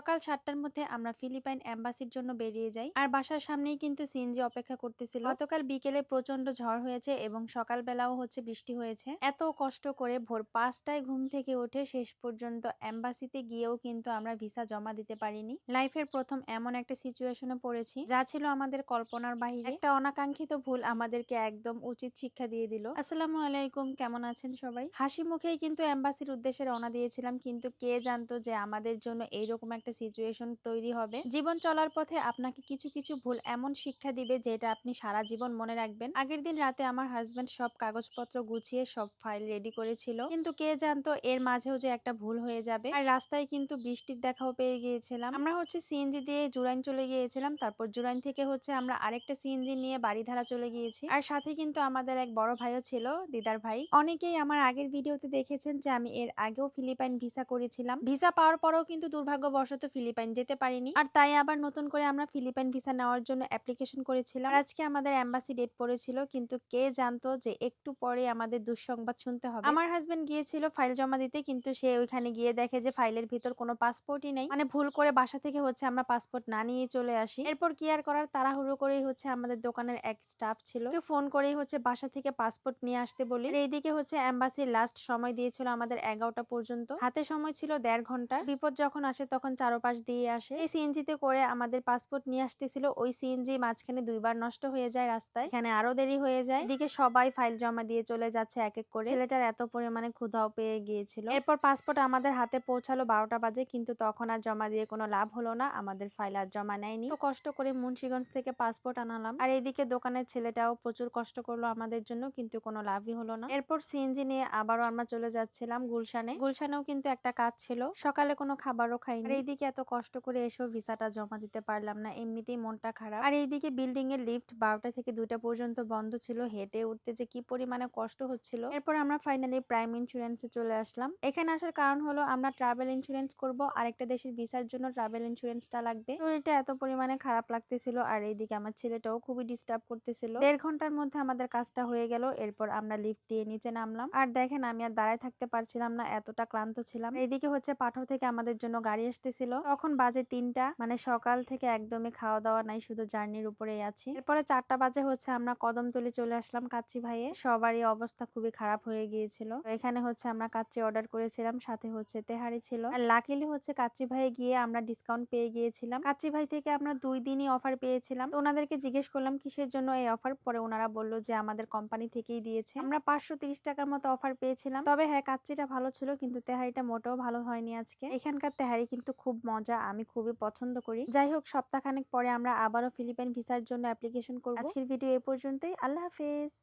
সকাল 7টার মধ্যে আমরা ফিলিপাইন এম্বাসির জন্য বেরিয়ে যাই। আর বাসার সামনেই কিন্তু সিএনজি অপেক্ষা করতেছিল। গতকাল বিকেলে প্রচন্ড ঝড় হয়েছে এবং সকালবেলাও হচ্ছে বৃষ্টি হয়েছে। এত কষ্ট করে ভোর 5টায় ঘুম থেকে উঠে শেষ পর্যন্ত এম্বাসিতে গিয়েও কিন্তু আমরা ভিসা জমা দিতে পারিনি। লাইফের প্রথম এমন একটা সিচুয়েশনে পড়েছি যা ছিল আমাদের কল্পনার বাহিরে। একটা অনাকাঙ্ক্ষিত ভুল আমাদেরকে একদম উচিত শিক্ষা দিয়ে দিল। আসসালামু আলাইকুম, কেমন আছেন সবাই? হাসি মুখেই কিন্তু এম্বাসির উদ্দেশ্যে রওনা দিয়েছিলাম, কিন্তু কে জানতো যে আমাদের জন্য এইরকম একটা সিচুয়েশন তৈরি হবে। জীবন চলার পথে আপনাকে কিছু কিছু ভুল এমন শিক্ষা দিবে যেটা আপনি সারা জীবন মনে রাখবেন। আগের দিন রাতে আমার হাজবেন্ড সব কাগজপত্র গুছিয়ে সব ফাইল রেডি করেছিল, কিন্তু কে জানতো এর মাঝেও যে একটা ভুল হয়ে যাবে। আর রাস্তায় কিন্তু বৃষ্টির দেখাও পেয়ে গিয়েছিলাম। আমরা হচ্ছে সিএনজি দিয়ে জুরাইন চলে গিয়েছিলাম, তারপর জুরাইন থেকে হচ্ছে আমরা আরেকটা সিএনজি নিয়ে বাড়িধারা চলে গিয়েছি। আর সাথে কিন্তু আমাদের এক বড় ভাইও ছিল, দিদার ভাই। অনেকেই আমার আগের ভিডিওতে দেখেছেন যে আমি এর আগেও ফিলিপাইন ভিসা করেছিলাম। ভিসা পাওয়ার পরেও কিন্তু দুর্ভাগ্যবশত ফিলিপাইন যেতে পারিনি। আর তাই আবার নতুন করে আমরা ফিলিপাইন ভিসা নেওয়ার জন্য অ্যাপ্লিকেশন করেছিলাম। আজকে আমাদের এম্বাসি ডেট পড়েছিল, কিন্তু কে জানতো যে একটু পরে আমাদের দুঃসংবাদ শুনতে হবে। আমার হাজবেন্ড গিয়েছিল ফাইল জমা দিতে, কিন্তু সে ওইখানে গিয়ে দেখে যে ফাইলের ভিতর কোনো পাসপোর্টই নেই। মানে ভুল করে বাসা থেকে হচ্ছে আমরা পাসপোর্ট না নিয়ে চলে আসি। এরপর কি আর করার, তাড়াহুড়ো করেই হচ্ছে আমাদের দোকানের এক স্টাফ ছিল, ফোন করেই হচ্ছে বাসা থেকে পাসপোর্ট নিয়ে আসতে বলি। এইদিকে হচ্ছে এম্বাসির লাস্ট সময় দিয়েছিল আমাদের 11টা পর্যন্ত। হাতে সময় ছিল 1.5 ঘন্টা। বিপদ যখন আসে তখন চারোপাশ দিয়ে আসে। এই সিএনজিতে করে আমাদের পাসপোর্ট নিয়ে আসতেছিল, ওই সিএনজি মাঝখানে 2বার নষ্ট হয়ে যায় রাস্তায়। এখানে আরো দেরি হয়ে যায়। এদিকে সবাই ফাইল জমা দিয়ে চলে যাচ্ছে এক এক করে। ছেলেটার এত পরিমাণে ক্ষুধাও পেয়ে গিয়েছিল। এরপর পাসপোর্ট আমাদের হাতে পৌঁছালো 12টা বাজে, কিন্তু তখন আর জমা দিয়ে কোনো লাভ হলো না, আমাদের ফাইল আর জমা নেয়নি। তো কষ্ট করে মুন্সিগঞ্জ থেকে পাসপোর্ট আনালাম। আর এইদিকে দোকানের ছেলেটাও প্রচুর কষ্ট করলো আমাদের জন্য, কিন্তু কোনো লাভই হলো না। এরপর সিএনজি নিয়ে আবারও আমরা চলে যাচ্ছিলাম গুলশানে। গুলশানেও কিন্তু একটা কাজ ছিল, সকালে কোনো খাবারও খাইনি। আর এইদিকে এত কষ্ট করে এসেও ভিসাটা জমা দিতে পারলাম না, এমনিতেই মনটা খারাপ। আর এইদিকে বিল্ডিং এর লিফট 12টা থেকে 2টা পর্যন্ত বন্ধ ছিল, হেঁটে উঠতে যে কি পরিমাণে কষ্ট হচ্ছিল। এরপর আমরা ফাইনালি প্রাইম ইন্স্যুরেন্সে চলে আসলাম। এখানে আসার কারণ হলো আমরা ট্রাভেল ইন্স্যুরেন্স করব, আরেকটা দেশের ভিসার জন্য ট্রাভেল ইন্স্যুরেন্সটা লাগবে। শরীরটা এত পরিমাণে খারাপ লাগতেছিল, আর এইদিকে আমার ছেলেটাও খুবই ডিস্টার্ব করতেছিল। 1.5 ঘন্টার মধ্যে আমাদের কাজটা হয়ে গেল। এরপর আমরা লিফট দিয়ে নিচে নামলাম। আর দেখেন আমি আর দাঁড়ায় থাকতে পারছিলাম না, এতটা ক্লান্ত ছিলাম। এইদিকে হচ্ছে পাঠাও থেকে আমাদের জন্য গাড়ি আসতেছিল। তখন বাজে 3টা, মানে সকাল থেকে একদমই খাওয়া দাওয়া নাই, শুধু জার্নির উপরেই আছি। এরপরে 4টা বাজে হচ্ছে আমরা কদমতলি চলে আসলাম কাচ্চি ভাইয়ে। সবারই অবস্থা খুবই খারাপ হয়ে গিয়েছিল। এখানে হচ্ছে আমরা কাচ্চি অর্ডার করেছিলাম, সাথে হচ্ছে তেহারি ছিল। আর লাকিলি হচ্ছে কাচ্চি ভাইয়ে গিয়ে আমরা ডিসকাউন্ট পেয়ে গিয়েছিলাম। কাচ্চি ভাই থেকে আমরা 2 দিনই অফার পেয়েছিলাম। তো ওনাদেরকে জিজ্ঞেস করলাম কিসের জন্য এই অফার, পরে ওনারা বললো যে আমাদের কোম্পানি থেকেই দিয়েছে। আমরা 530 টাকার মতো অফার পেয়েছিলাম। তবে হ্যাঁ, কাচ্চিটা ভালো ছিল, কিন্তু তেহারিটা মোটেও ভালো হয়নি আজকে। এখানকার তেহারি কিন্তু খুব মজা, আমি খুবই পছন্দ করি। যাই হোক, সপ্তাহখানেক পরে আমরা আবারও ফিলিপাইন ভিসার জন্য অ্যাপ্লিকেশন করব। আজকের ভিডিও এই পর্যন্তই। আল্লাহ হাফেজ।